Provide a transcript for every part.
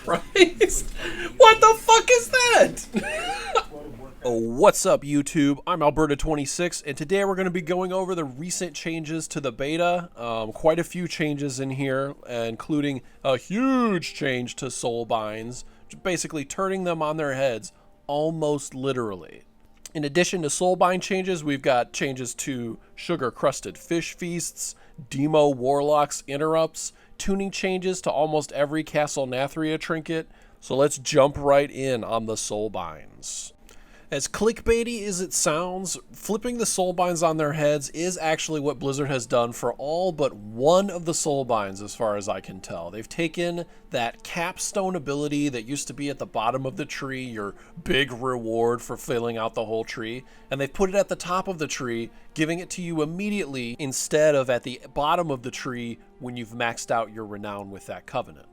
Christ! What the fuck is that? Oh, what's up, YouTube? I'm Alberta26, and today we're going to be going over the recent changes to the beta. Quite a few changes in here, including a huge change to Soulbinds, basically turning them on their heads, almost literally. In addition to Soulbind changes, we've got changes to sugar-crusted fish feasts, Demo Warlocks interrupts, tuning changes to almost every Castle Nathria trinket. So let's jump right in on the Soulbinds. As clickbaity as it sounds, flipping the Soulbinds on their heads is actually what Blizzard has done for all but one of the Soulbinds, as far as I can tell. They've taken that capstone ability that used to be at the bottom of the tree, your big reward for filling out the whole tree, and they've put it at the top of the tree, giving it to you immediately instead of at the bottom of the tree when you've maxed out your renown with that covenant.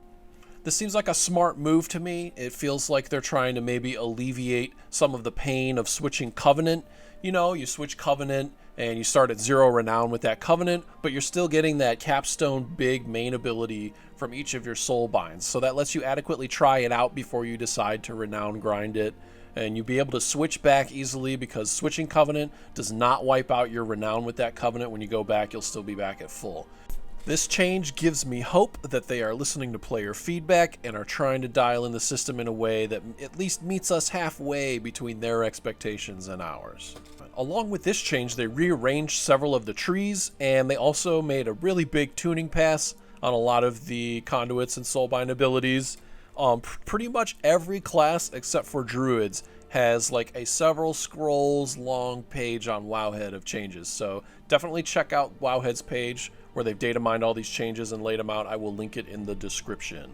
This seems like a smart move to me. It feels like they're trying to maybe alleviate some of the pain of switching Covenant. You know, you switch Covenant and you start at 0 renown with that Covenant, but you're still getting that capstone big main ability from each of your Soulbinds. So that lets you adequately try it out before you decide to renown grind it. And you'll be able to switch back easily because switching Covenant does not wipe out your renown with that Covenant. When you go back, you'll still be back at full. This change gives me hope that they are listening to player feedback and are trying to dial in the system in a way that at least meets us halfway between their expectations and ours. Along with this change, they rearranged several of the trees, and they also made a really big tuning pass on a lot of the conduits and soulbind abilities. Pretty much every class except for druids has like a several scrolls long page on Wowhead of changes, so definitely check out Wowhead's page where they've data mined all these changes and laid them out. I will link it in the description.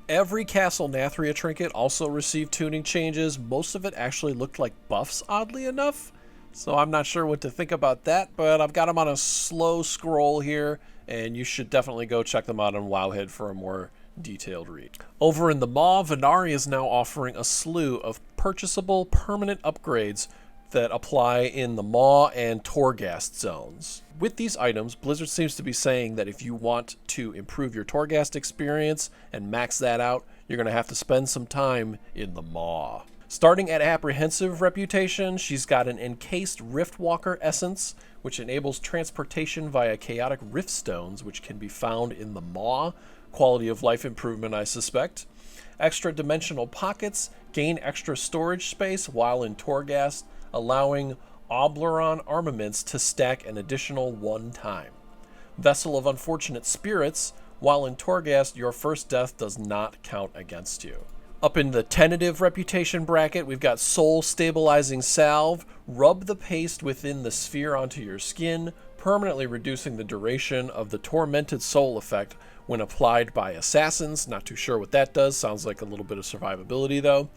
Every Castle Nathria trinket also received tuning changes. Most of it actually looked like buffs, oddly enough, so I'm not sure what to think about that, but I've got them on a slow scroll here, and you should definitely go check them out on Wowhead for a more detailed read. Over in the Maw, Vendor is now offering a slew of purchasable permanent upgrades that apply in the Maw and Torghast zones. With these items, Blizzard seems to be saying that if you want to improve your Torghast experience and max that out, you're going to have to spend some time in the Maw. Starting at Apprehensive Reputation, she's got an Encased Riftwalker Essence, which enables transportation via Chaotic Rift Stones, which can be found in the Maw. Quality of life improvement, I suspect. Extra Dimensional Pockets gain extra storage space while in Torghast, allowing Obleron armaments to stack an additional 1 time. Vessel of Unfortunate Spirits, while in Torghast, your first death does not count against you. Up in the tentative reputation bracket, we've got Soul Stabilizing Salve. Rub the paste within the sphere onto your skin, permanently reducing the duration of the Tormented Soul effect when applied by assassins. Not too sure what that does. Sounds like a little bit of survivability, though.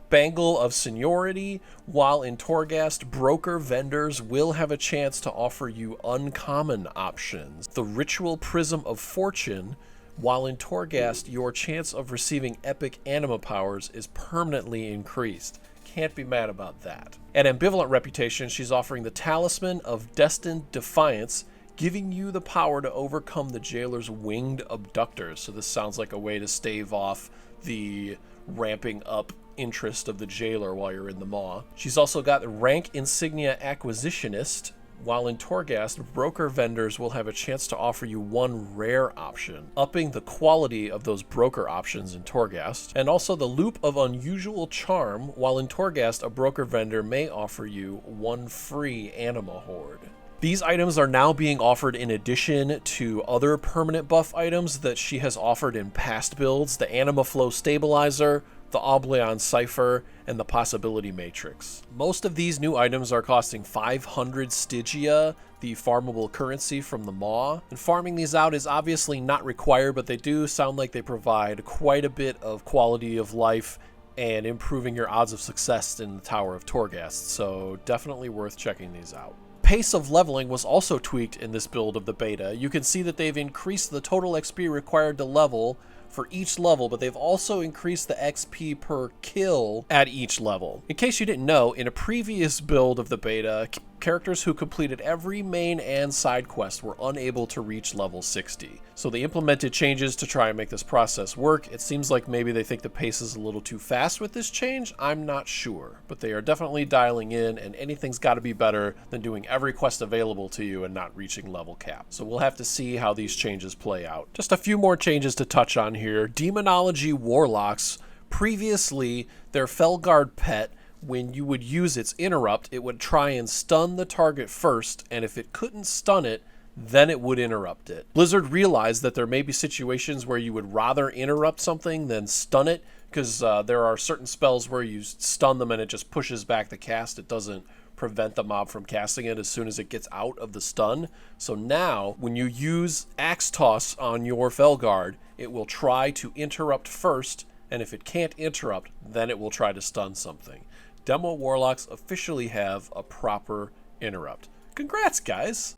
Bangle of Seniority. While in Torghast, broker vendors will have a chance to offer you uncommon options. The Ritual Prism of Fortune. While in Torghast, your chance of receiving epic anima powers is permanently increased. Can't be mad about that. At Ambivalent Reputation, she's offering the Talisman of Destined Defiance, giving you the power to overcome the jailer's winged abductors. So this sounds like a way to stave off the ramping up interest of the jailer while you're in the Maw. She's also got the Rank Insignia Acquisitionist. While in Torghast, broker vendors will have a chance to offer you 1 rare option, upping the quality of those broker options in Torghast. And also the Loop of Unusual Charm. While in Torghast, a broker vendor may offer you 1 free anima horde. These items are now being offered in addition to other permanent buff items that she has offered in past builds, the Anima Flow Stabilizer, the Obleon Cipher, and the Possibility Matrix. Most of these new items are costing 500 Stygia, the farmable currency from the Maw, and farming these out is obviously not required, but they do sound like they provide quite a bit of quality of life and improving your odds of success in the Tower of Torghast, so definitely worth checking these out. Pace of leveling was also tweaked in this build of the beta. You can see that they've increased the total XP required to level for each level, but they've also increased the XP per kill at each level. In case you didn't know, in a previous build of the beta, characters who completed every main and side quest were unable to reach level 60. So they implemented changes to try and make this process work. It seems like maybe they think the pace is a little too fast with this change. I'm not sure, but they are definitely dialing in, and anything's got to be better than doing every quest available to you and not reaching level cap. So we'll have to see how these changes play out. Just a few more changes to touch on here. Demonology Warlocks. Previously, their Felguard pet, when you would use its interrupt, it would try and stun the target first, and if it couldn't stun it, then it would interrupt it. Blizzard realized that there may be situations where you would rather interrupt something than stun it, because there are certain spells where you stun them and it just pushes back the cast. It doesn't prevent the mob from casting it as soon as it gets out of the stun. So now, when you use Axe Toss on your Felguard, it will try to interrupt first, and if it can't interrupt, then it will try to stun something. Demo Warlocks officially have a proper interrupt. Congrats, guys!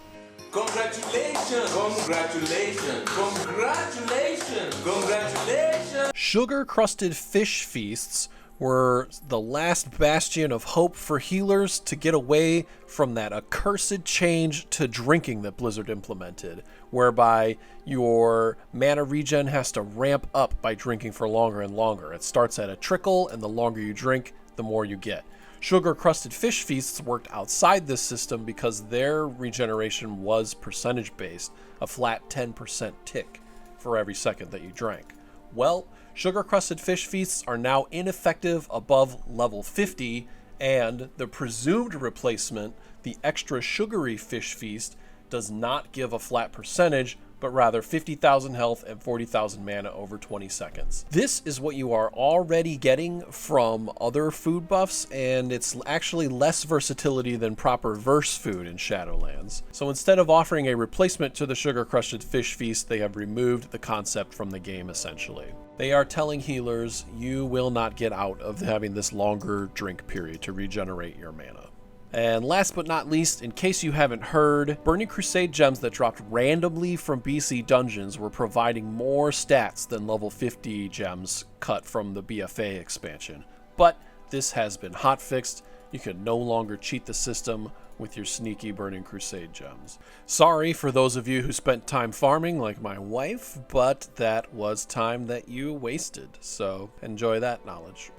Congratulations! Congratulations! Congratulations! Congratulations! Sugar-crusted fish feasts were the last bastion of hope for healers to get away from that accursed change to drinking that Blizzard implemented, whereby your mana regen has to ramp up by drinking for longer and longer. It starts at a trickle, and the longer you drink, the more you get. Sugar-crusted fish feasts worked outside this system because their regeneration was percentage-based, a flat 10% tick for every second that you drank. Well, sugar-crusted fish feasts are now ineffective above level 50, and the presumed replacement, the extra sugary fish feast, does not give a flat percentage, but rather 50,000 health and 40,000 mana over 20 seconds. This is what you are already getting from other food buffs, and it's actually less versatility than proper verse food in Shadowlands. So instead of offering a replacement to the sugar-crusted fish feast, they have removed the concept from the game essentially. They are telling healers, you will not get out of having this longer drink period to regenerate your mana. And last but not least, in case you haven't heard, Burning Crusade gems that dropped randomly from BC dungeons were providing more stats than level 50 gems cut from the BFA expansion. But this has been hotfixed. You can no longer cheat the system with your sneaky Burning Crusade gems. Sorry for those of you who spent time farming like my wife, but that was time that you wasted. So enjoy that knowledge.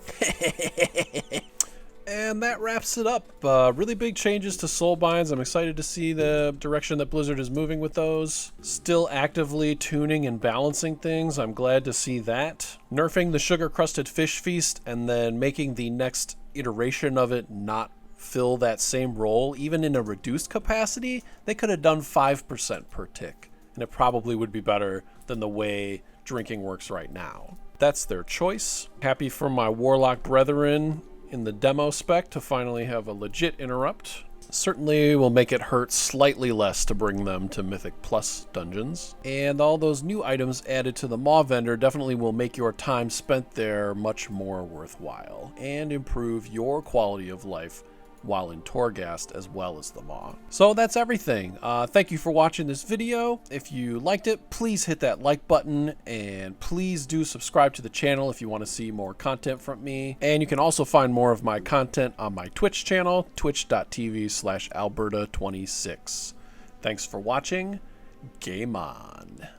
And that wraps it up. Really big changes to Soulbinds. I'm excited to see the direction that Blizzard is moving with those. Still actively tuning and balancing things. I'm glad to see that. Nerfing the sugar-crusted fish feast and then making the next iteration of it not fill that same role, even in a reduced capacity. They could have done 5% per tick, and it probably would be better than the way drinking works right now. That's their choice. Happy for my Warlock brethren in the demo spec to finally have a legit interrupt. Certainly will make it hurt slightly less to bring them to Mythic Plus dungeons. And all those new items added to the Maw Vendor definitely will make your time spent there much more worthwhile and improve your quality of life while in Torghast as well as the Maw. So that's everything. Thank you for watching this video. If you liked it, please hit that like button, and please do subscribe to the channel if you want to see more content from me. And you can also find more of my content on my Twitch channel, twitch.tv/Alberta26. Thanks for watching. Game on.